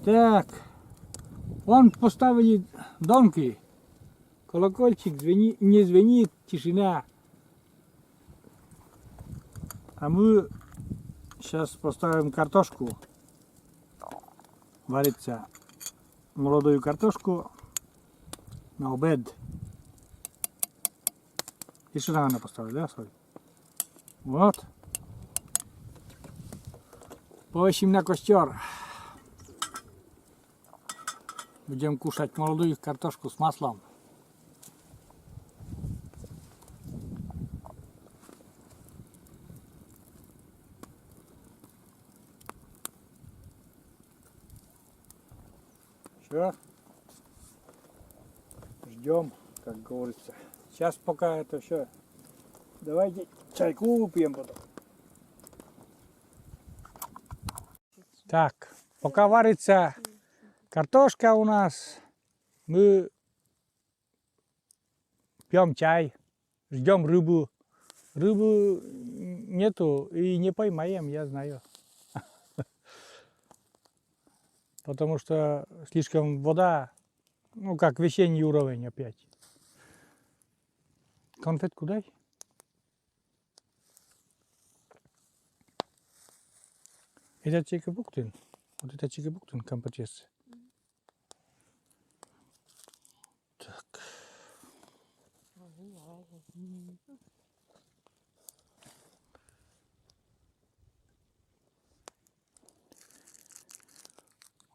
Так. Вон поставили донки. Колокольчик не звенит, тишина. А мы сейчас поставим картошку. Варится молодую картошку на обед. И сюда надо поставить, да, соль? Вот. Повесим на костер. Будем кушать молодую картошку с маслом. Все. Ждем, как говорится. Сейчас пока это все. Давайте чайку выпьем потом. Так, пока варится картошка у нас, мы пьем чай, ждем рыбу. Рыбы нету и не поймаем, я знаю. Потому что слишком вода, ну как весенний уровень опять. Конфетку дай. Это чикабуктин. Вот это чикабуктин компотес. Так.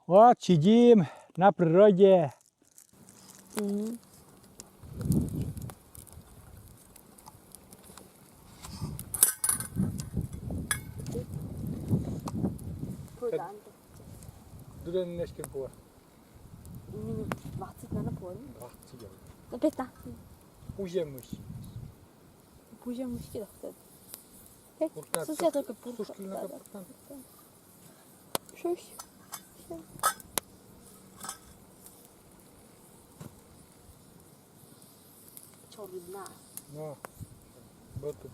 Вот сидим на природе. Duden näsken på. Minut 20 надо понял. 20 евро. Ну 15. Уже мышь. Позже мужики доходят. Пуртан. Сосед только пуртан. Сушки на пуртан. Шуш. Чорна. Ну, вот тут.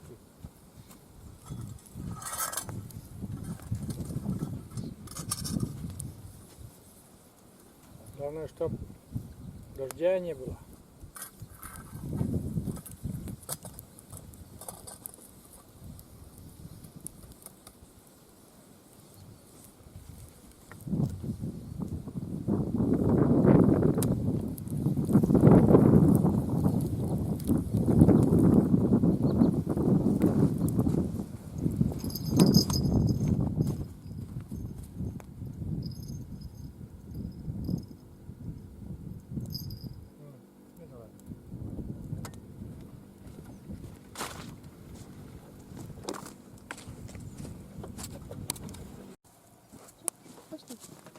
Главное, чтоб дождя не было.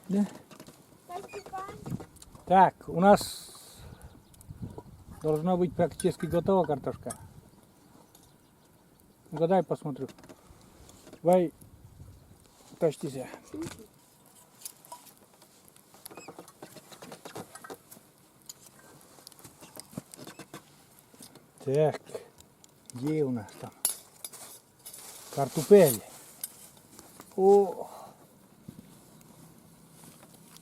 Да. Так, у нас должна быть практически готова картошка. Угадай, посмотрю. Давай, тащитесь. Так, где у нас там? Картопель. О!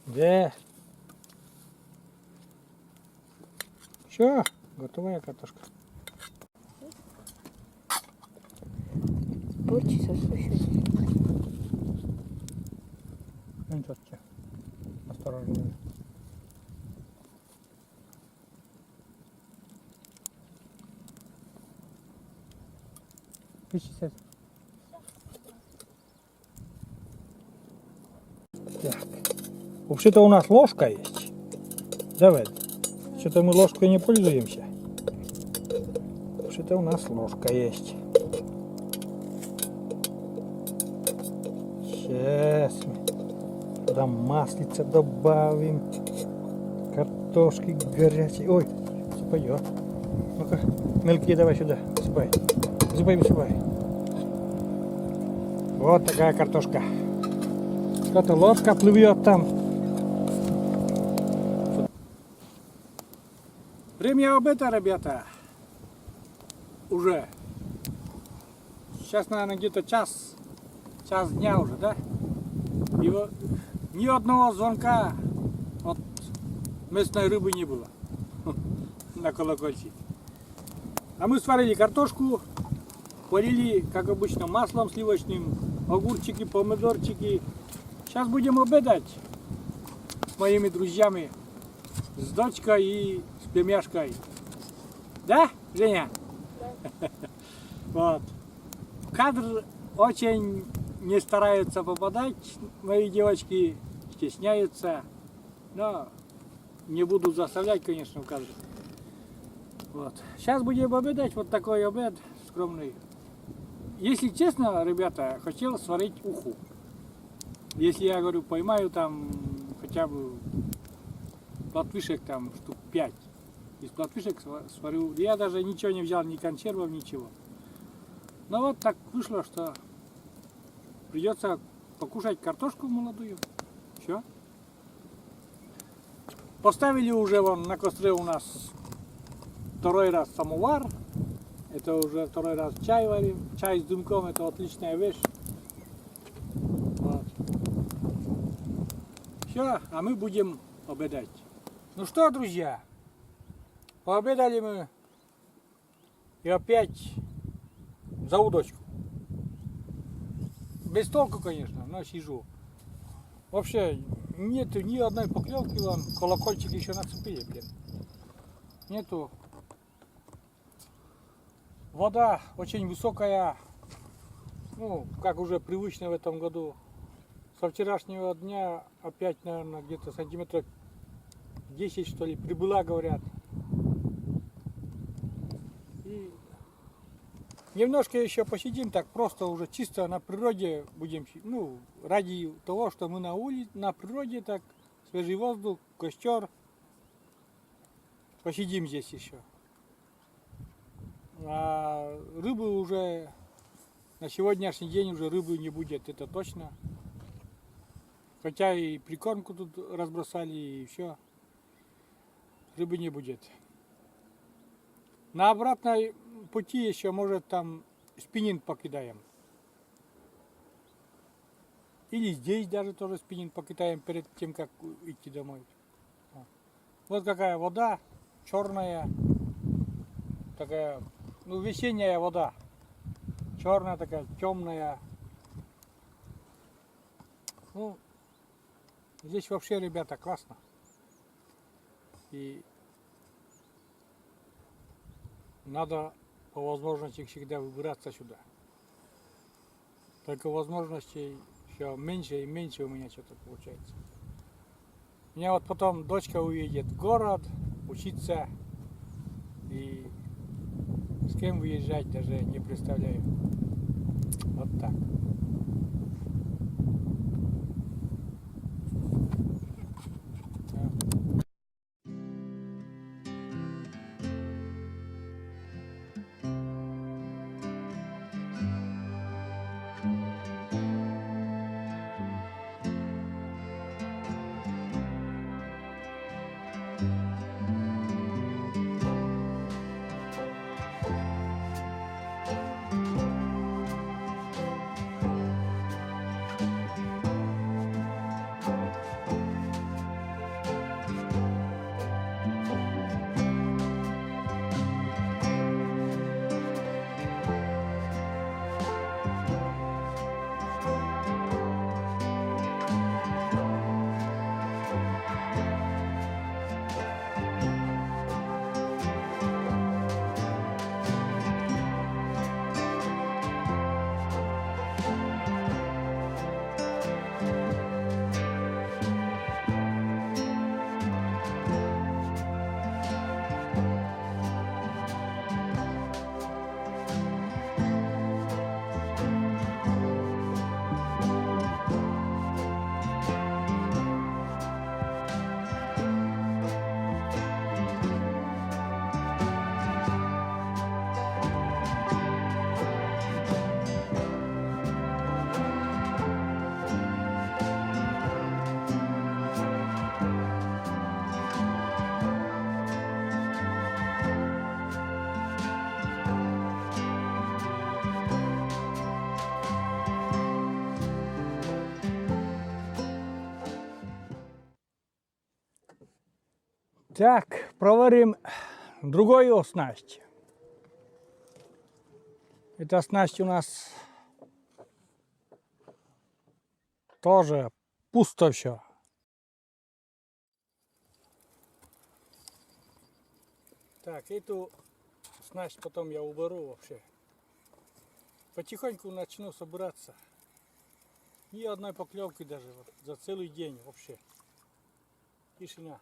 Да. Все, готовая картошка. Порчится слушай. Ну, тетя. Осторожно. Пишите. Так. Вообще-то у нас ложка есть. Давай. Что-то мы ложкой не пользуемся. Вообще-то у нас ложка есть. Сейчас мы туда маслица добавим. Картошки горячей. Ой, сыпай. Ну-ка, мелкие давай сюда. Сыпай. Высыпай. Вот такая картошка. Что-то ложка плывет там. Время обеда, ребята. Уже. Сейчас, наверное, где-то час дня уже, да? И вот ни одного звонка от местной рыбы не было на колокольчик. А мы сварили картошку, полили, как обычно, маслом сливочным, огурчики, помидорчики. Сейчас будем обедать с моими друзьями, с дочкой и с племяшкой. Да, Женя? Да. Вот. В кадр очень не стараются попадать, мои девочки стесняются, но не буду заставлять, конечно, в кадр. Вот. Сейчас будем обедать, вот такой обед скромный. Если честно, ребята, хотел сварить уху. Если я говорю, поймаю там хотя бы плотвишек там штук 5, из плотвишек сварю. Я даже ничего не взял, ни консервов, ничего. Но вот так вышло, что придется покушать картошку молодую. Все. Поставили уже вон на костре у нас второй раз самовар. Это уже второй раз чай варим. Чай с дымком — это отличная вещь. Вот. Все, а мы будем обедать. Ну что, друзья, пообедали мы и опять за удочку. Без толку, конечно, но сижу. Вообще нету ни одной поклевки, вон колокольчик еще нацепили, блин. Нету. Вода очень высокая, ну, как уже привычно в этом году. Со вчерашнего дня опять, наверное, где-то сантиметров 10, что ли, прибыла, говорят. И немножко еще посидим, так просто уже чисто на природе будем, ну, ради того, что мы на улице, на природе, так, свежий воздух, костер. Посидим здесь еще. А рыбы уже на сегодняшний день уже рыбы не будет, это точно. Хотя и прикормку тут разбросали, и все. Рыбы не будет. На обратной пути еще, может, там спиннинг покидаем. Или здесь даже тоже спиннинг покидаем перед тем, как идти домой. Вот какая вода, черная, такая, ну, весенняя вода. Черная такая, темная. Ну, здесь вообще, ребята, классно. И надо по возможности всегда выбираться сюда. Только возможностей все меньше и меньше у меня что-то получается. У меня вот потом дочка уедет в город учиться. И с кем выезжать даже не представляю. Вот так. Так, проверим другую снасть. Эта снасть у нас тоже пусто все. Так, эту снасть потом я уберу вообще. Потихоньку начну собираться. Ни одной поклевки даже вот, за целый день вообще. Тишина.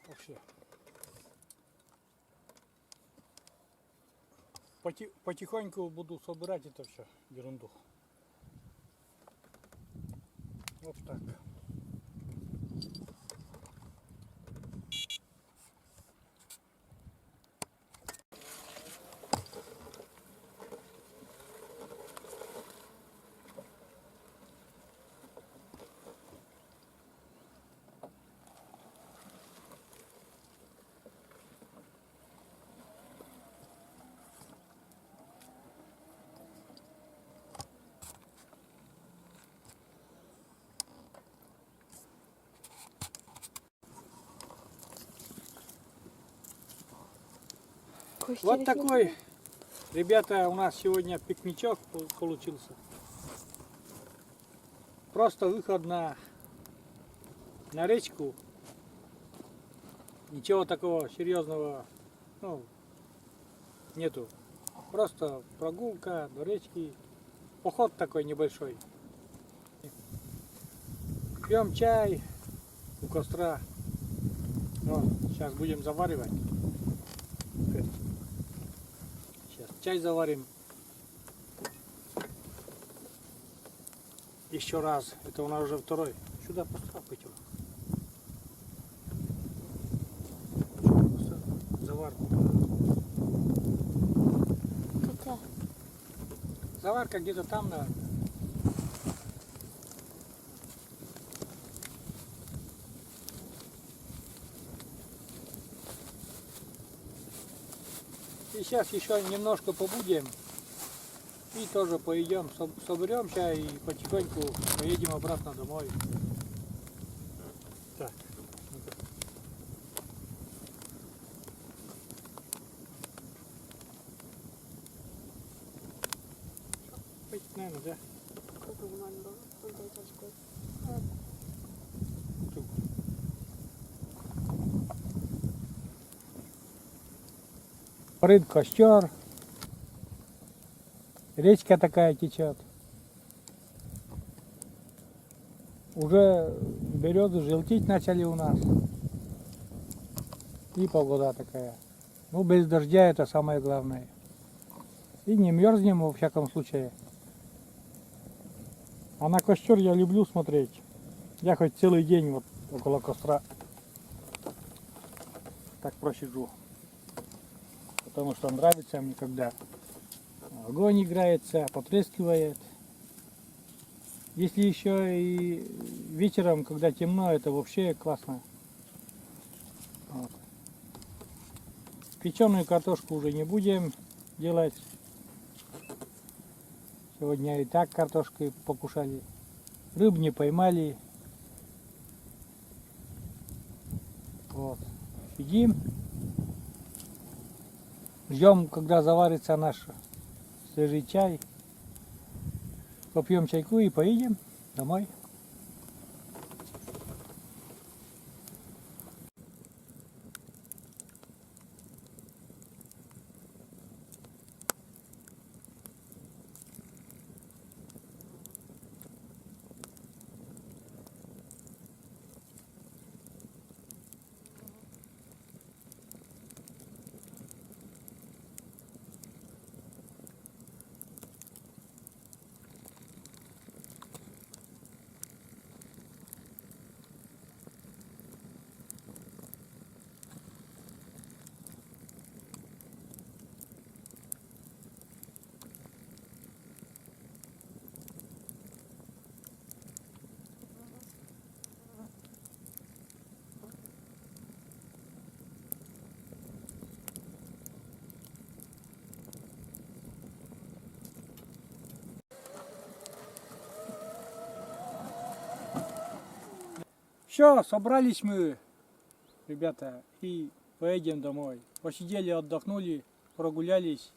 Вообще. Потихоньку буду собирать это все, ерунду. Вот так. Вот такой, ребята, у нас сегодня пикничок получился. Просто выход на речку. Ничего такого серьезного, ну, нету. Просто прогулка до речки. Поход такой небольшой. Пьем чай у костра. Вот, сейчас будем заваривать. Сейчас чай заварим. Еще раз. Это у нас уже второй. Сюда поставь котелок. Заварку. Какая? Заварка где-то там, наверное. И сейчас еще немножко побудем. И тоже поедем, соберемся и потихоньку поедем обратно домой. Так. Быть, наверное, да? Горит костер. Речка такая течет. Уже березы желтеть начали у нас. И погода такая. Ну, без дождя это самое главное. И не мерзнем во всяком случае. А на костер я люблю смотреть. Я хоть целый день вот около костра так просижу. Потому что нравится мне, когда огонь играется, потрескивает. Если еще и вечером, когда темно, это вообще классно. Вот. Печеную картошку уже не будем делать. Сегодня и так картошкой покушали. Рыб не поймали. Вот. Сидим. Ждем, когда заварится наш свежий чай. Попьем чайку и поедем домой. Все, собрались мы ребята, и поедем домой. Посидели, отдохнули, прогулялись,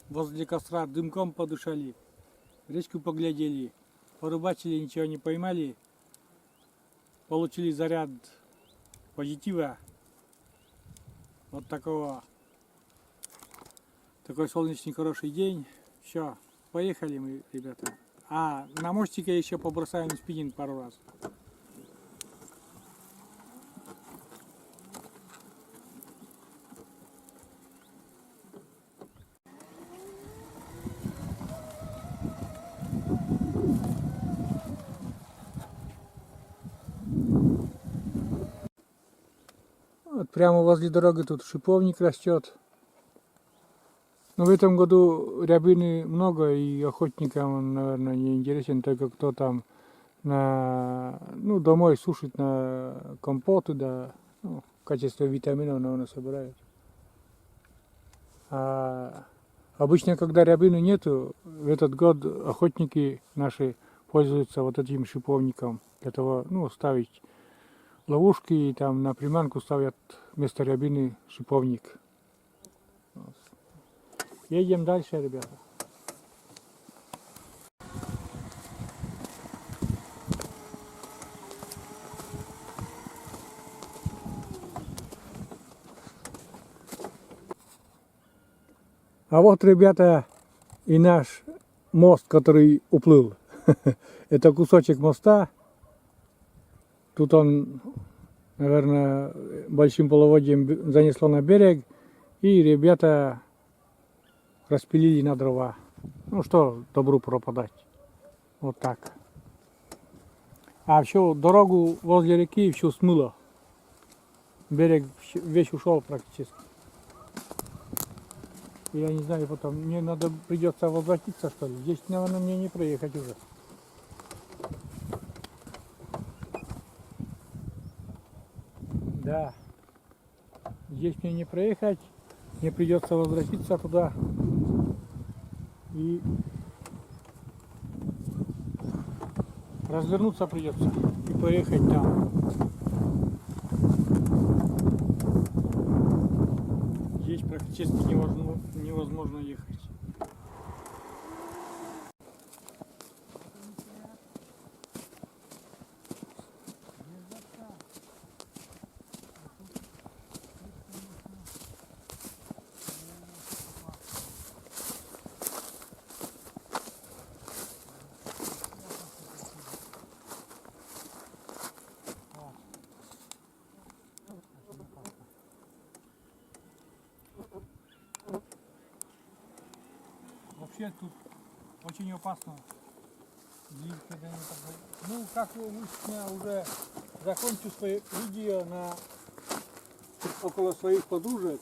возле костра дымком подышали, речку поглядели, порыбачили, ничего не поймали, получили заряд позитива. Вот такой солнечный хороший день. Все, поехали мы, ребята. А на мостике еще побросаем спиннинг пару раз. Вот прямо возле дороги тут шиповник растет. Но в этом году рябины много, и охотникам он, наверное, не интересен, только кто там домой сушит на компоты, да, в качестве витаминов, наверное, собирают. А обычно, когда рябины нету, в этот год охотники наши пользуются вот этим шиповником для того, ставить ловушки, и там на приманку ставят вместо рябины шиповник. Вот. Едем дальше, ребята. А вот, ребята, и наш мост, который уплыл. Это кусочек моста. Тут он, наверное, большим половодьем занесло на берег. И ребята распилили на дрова. Ну что добру пропадать. Вот так. А всю дорогу возле реки всю смыло. Берег весь ушел практически. Я не знаю, потом мне придется возвратиться, что ли. Здесь, наверное, мне не проехать уже. Да. Здесь мне не проехать. Мне придется возвратиться туда. И развернуться придется. И поехать там. Здесь практически невозможно ехать. Вообще тут очень опасно. Ну, как вы я уже закончу свое видео около своих подружек,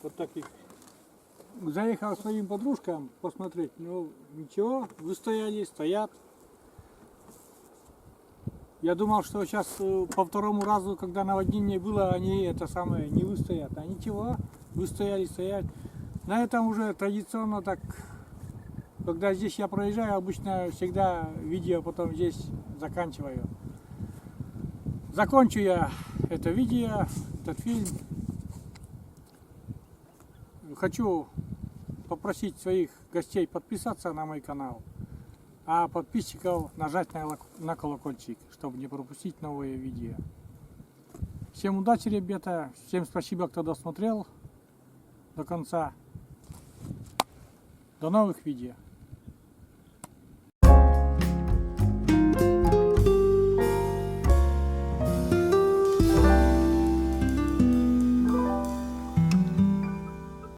вот таких. Заехал к своим подружкам посмотреть, ну ничего, выстояли, стоят. Я думал, что сейчас по второму разу, когда наводнение было, они не выстоят. А ничего, выстояли, стоять. На этом уже традиционно так, когда здесь я проезжаю, обычно всегда видео потом здесь заканчиваю. Закончу я это видео, этот фильм. Хочу попросить своих гостей подписаться на мой канал, а подписчиков нажать на колокольчик, чтобы не пропустить новые видео. Всем удачи, ребята, всем спасибо, кто досмотрел до конца. До новых видео.